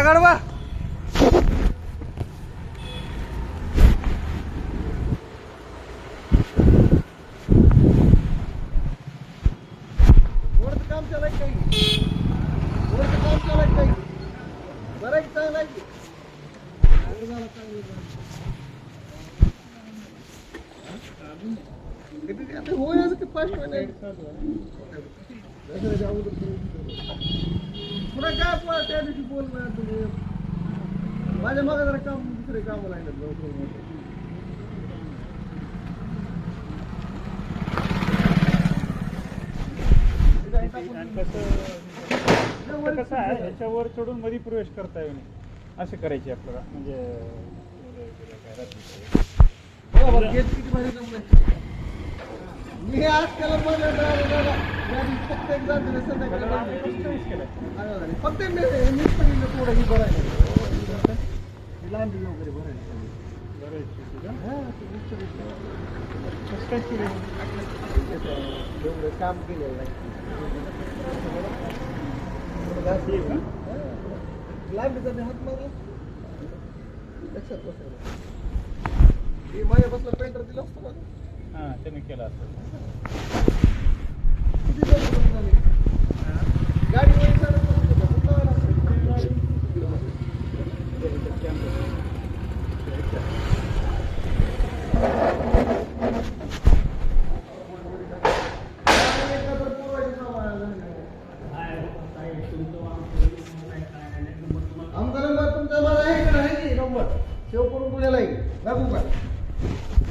गाडवा वरचं काम चालय काही वरचं काम चालय काही बरं की चांगलं आहे की आता होईल ते फास्ट पुढे काय पण त्या दिवशी बोलणार तुम्ही माझ्या मागे जरा काम दुसरे काम लागतात कसं आहे ह्याच्यावर चढून मध्ये प्रवेश करता येईल असे करायचे आपल्याला म्हणजे किती भारी जमलंय मी आज त्याला फक्त एक जात दिलं संध्याकाळी फक्त मीच पण थोडं ही भरायला लांबी वगैरे भरायला एवढं काम केलेलं नाही लांबीचा मी हात मारला लक्षात बसला हे माझ्या बसला पेंटर दिला असतो का हां त्याने केला असं किती जण झाले गाडी वगैरे आमचा नंबर तुमचा माझा आहे का आहे की नंबर सेव्ह करून तुझ्याला लागू का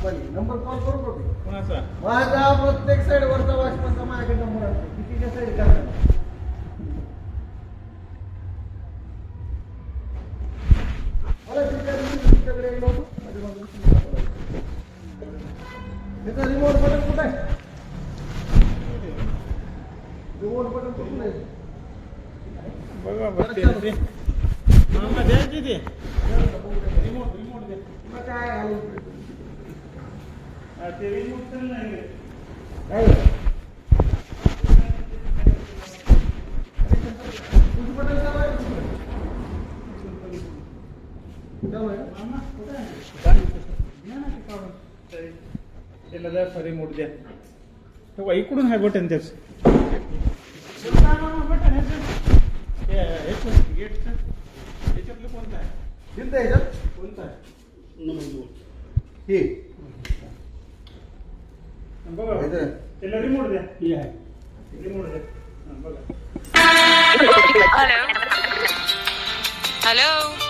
नंबर कॉल करू का कोणाचा माझा प्रत्येक साईड वरचा वाचपाचा माझ्याकडे नंबर असतो कितीच्या साईड का मला तुमच्याकडे गेलो होतो त्याचा रिमोट बटन कुठं आहे रिमोट बटन कुठून आहे बघा बघते मामा द्यायची ते रिमोट रिमोट दे काय आलो ते रिमोट तर नाही बटन चालू आहे त्याला द्या रिमोट द्या तेव्हा इकडून आहे बटन त्याच बटन गेटचं याच्यातलं कोणतं आहे दिलतं ह्याच्यात कोणतं आहे नंबर 2 हे बघा त्याला रिमोट द्या ही आहे रिमोट द्या बघा Hello.